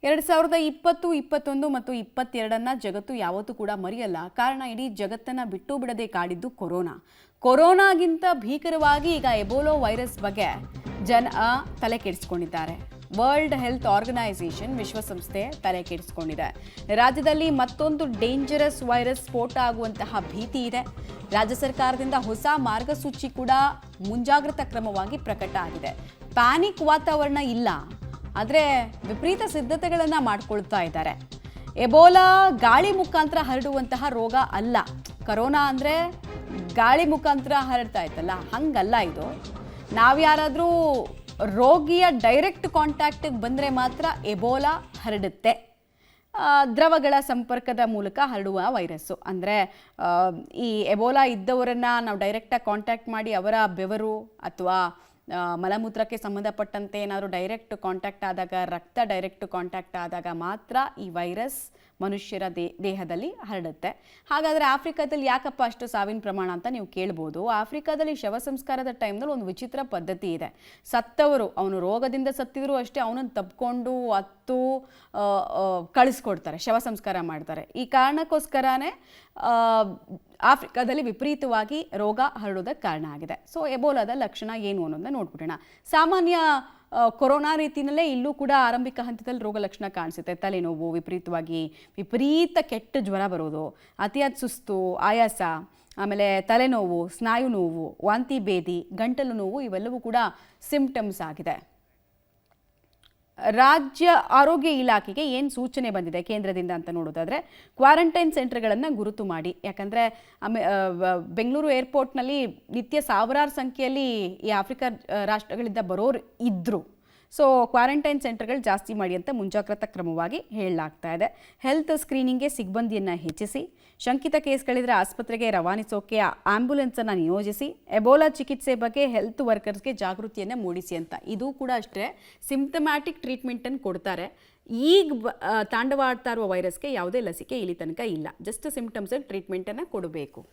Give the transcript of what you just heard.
2020, 21 ಮತ್ತು 22 ಜಗತ್ತು ಯಾವತ್ತೂ ಕೂಡ ಮರೆಯಲ್ಲ. ಕಾರಣ ಇಡೀ ಜಗತ್ತನ್ನ ಬಿಟ್ಟು ಬಿಡದೆ ಕಾಡಿದ್ದು ಕೊರೋನಾಗಿಂತ ಭೀಕರವಾಗಿ ಈಗ ಎಬೋಲಾ ವೈರಸ್ ಬಗ್ಗೆ ಜನ ತಲೆ ಕೆಡಿಸಿಕೊಂಡಿದ್ದಾರೆ. ವರ್ಲ್ಡ್ ಹೆಲ್ತ್ ಆರ್ಗನೈಸೇಷನ್ ವಿಶ್ವಸಂಸ್ಥೆ ತಲೆ ಕೆಡಿಸಿಕೊಂಡಿದೆ. ರಾಜ್ಯದಲ್ಲಿ ಮತ್ತೊಂದು ಡೇಂಜರಸ್ ವೈರಸ್ ಸ್ಫೋಟ ಆಗುವಂತಹ ಭೀತಿ ಇದೆ. ರಾಜ್ಯ ಸರ್ಕಾರದಿಂದ ಹೊಸ ಮಾರ್ಗಸೂಚಿ ಕೂಡ ಮುಂಜಾಗ್ರತಾ ಕ್ರಮವಾಗಿ ಪ್ರಕಟ ಆಗಿದೆ. ಪ್ಯಾನಿಕ್ ವಾತಾವರಣ ಇಲ್ಲ, ಆದರೆ ವಿಪರೀತ ಸಿದ್ಧತೆಗಳನ್ನು ಮಾಡಿಕೊಳ್ತಾ ಇದ್ದಾರೆ. ಎಬೋಲಾ ಗಾಳಿ ಮುಖಾಂತರ ಹರಡುವಂತಹ ರೋಗ ಅಲ್ಲ. ಕರೋನಾ ಅಂದರೆ ಗಾಳಿ ಮುಖಾಂತರ ಹರಡ್ತಾ ಇತ್ತಲ್ಲ, ಹಂಗಲ್ಲ ಇದು. ನಾವ್ಯಾರಾದರೂ ರೋಗಿಯ ಡೈರೆಕ್ಟ್ ಕಾಂಟ್ಯಾಕ್ಟಿಗೆ ಬಂದರೆ ಮಾತ್ರ ಎಬೋಲಾ ಹರಡುತ್ತೆ. ದ್ರವಗಳ ಸಂಪರ್ಕದ ಮೂಲಕ ಹರಡುವ ವೈರಸ್ಸು. ಅಂದರೆ ಈ ಎಬೋಲಾ ಇದ್ದವರನ್ನು ನಾವು ಡೈರೆಕ್ಟಾಗಿ ಕಾಂಟ್ಯಾಕ್ಟ್ ಮಾಡಿ ಅವರ ಬೆವರು ಅಥವಾ ಮಲಮೂತ್ರಕ್ಕೆ ಸಂಬಂಧಪಟ್ಟಂತೆ ಏನಾದರೂ ಡೈರೆಕ್ಟ್ ಕಾಂಟ್ಯಾಕ್ಟ್ ಆದಾಗ, ರಕ್ತ ಡೈರೆಕ್ಟ್ ಕಾಂಟ್ಯಾಕ್ಟ್ ಆದಾಗ ಮಾತ್ರ ಈ ವೈರಸ್ ಮನುಷ್ಯರ ದೇಹದಲ್ಲಿ ಹರಡುತ್ತೆ. ಹಾಗಾದರೆ ಆಫ್ರಿಕಾದಲ್ಲಿ ಯಾಕಪ್ಪ ಅಷ್ಟು ಸಾವಿನ ಪ್ರಮಾಣ ಅಂತ ನೀವು ಕೇಳ್ಬೋದು. ಆಫ್ರಿಕಾದಲ್ಲಿ ಶವ ಸಂಸ್ಕಾರದ ಟೈಮ್ನಲ್ಲಿ ಒಂದು ವಿಚಿತ್ರ ಪದ್ಧತಿ ಇದೆ. ಸತ್ತವರು, ಅವನು ರೋಗದಿಂದ ಸತ್ತಿದ್ರು ಅಷ್ಟೇ, ಅವನನ್ನು ತಪ್ಪಿಕೊಂಡು ಹತ್ತು ಕಳಿಸ್ಕೊಡ್ತಾರೆ, ಶವ ಸಂಸ್ಕಾರ ಮಾಡ್ತಾರೆ. ಈ ಕಾರಣಕ್ಕೋಸ್ಕರನೇ ಆಫ್ರಿಕಾದಲ್ಲಿ ವಿಪರೀತವಾಗಿ ರೋಗ ಹರಡೋದಕ್ಕೆ ಕಾರಣ ಆಗಿದೆ. ಸೊ ಎಬೋಲಾದ ಲಕ್ಷಣ ಏನು ಅನ್ನೋದನ್ನ ನೋಡ್ಬಿಡೋಣ. ಸಾಮಾನ್ಯ ಕೊರೋನಾ ರೀತಿಯಲ್ಲೇ ಇಲ್ಲೂ ಕೂಡ ಆರಂಭಿಕ ಹಂತದಲ್ಲಿ ರೋಗ ಲಕ್ಷಣ ಕಾಣಿಸುತ್ತೆ. ತಲೆನೋವು, ವಿಪರೀತ ಕೆಟ್ಟ ಜ್ವರ ಬರೋದು, ಅತಿಯಾದ ಸುಸ್ತು, ಆಯಾಸ, ಆಮೇಲೆ ತಲೆನೋವು, ಸ್ನಾಯು ನೋವು, ವಾಂತಿ ಭೇದಿ, ಗಂಟಲು ನೋವು, ಇವೆಲ್ಲವೂ ಕೂಡ ಸಿಂಪ್ಟಮ್ಸ್ ಆಗಿದೆ. ರಾಜ್ಯ ಆರೋಗ್ಯ ಇಲಾಖೆಗೆ ಏನು ಸೂಚನೆ ಬಂದಿದೆ ಕೇಂದ್ರದಿಂದ ಅಂತ ನೋಡೋದಾದರೆ, ಕ್ವಾರಂಟೈನ್ ಸೆಂಟರ್ಗಳನ್ನು ಗುರುತು ಮಾಡಿ. ಯಾಕಂದರೆ ಬೆಂಗಳೂರು ಏರ್ಪೋರ್ಟ್ನಲ್ಲಿ ನಿತ್ಯ ಸಾವಿರಾರು ಸಂಖ್ಯೆಯಲ್ಲಿ ಈ ಆಫ್ರಿಕಾ ರಾಷ್ಟ್ರಗಳಿಂದ ಬರೋರು ಇದ್ದರು. ಸೊ ಕ್ವಾರಂಟೈನ್ ಸೆಂಟರ್ಗಳು ಜಾಸ್ತಿ ಮಾಡಿ ಅಂತ ಮುಂಜಾಗ್ರತಾ ಕ್ರಮವಾಗಿ ಹೇಳಲಾಗ್ತಾ ಇದೆ. ಹೆಲ್ತ್ ಸ್ಕ್ರೀನಿಂಗ್ಗೆ ಸಿಬ್ಬಂದಿಯನ್ನು ಹೆಚ್ಚಿಸಿ, ಶಂಕಿತ ಕೇಸ್ಗಳಿದ್ರೆ ಆಸ್ಪತ್ರೆಗೆ ರವಾನಿಸೋಕೆ ಆಂಬ್ಯುಲೆನ್ಸನ್ನು ನಿಯೋಜಿಸಿ, ಎಬೋಲಾ ಚಿಕಿತ್ಸೆ ಬಗ್ಗೆ ಹೆಲ್ತ್ ವರ್ಕರ್ಸ್ಗೆ ಜಾಗೃತಿಯನ್ನು ಮೂಡಿಸಿ ಅಂತ. ಇದು ಕೂಡ ಅಷ್ಟೇ, ಸಿಂಪ್ಟಮ್ಯಾಟಿಕ್ ಟ್ರೀಟ್ಮೆಂಟನ್ನು ಕೊಡ್ತಾರೆ. ಈಗ ತಾಂಡವಾಡ್ತಾ ಇರುವ ವೈರಸ್ಗೆ ಯಾವುದೇ ಲಸಿಕೆ ಇಲ್ಲಿ ತನಕ ಇಲ್ಲ. ಜಸ್ಟ್ ಸಿಂಪ್ಟಮ್ಸ್ ಟ್ರೀಟ್ಮೆಂಟನ್ನು ಕೊಡಬೇಕು.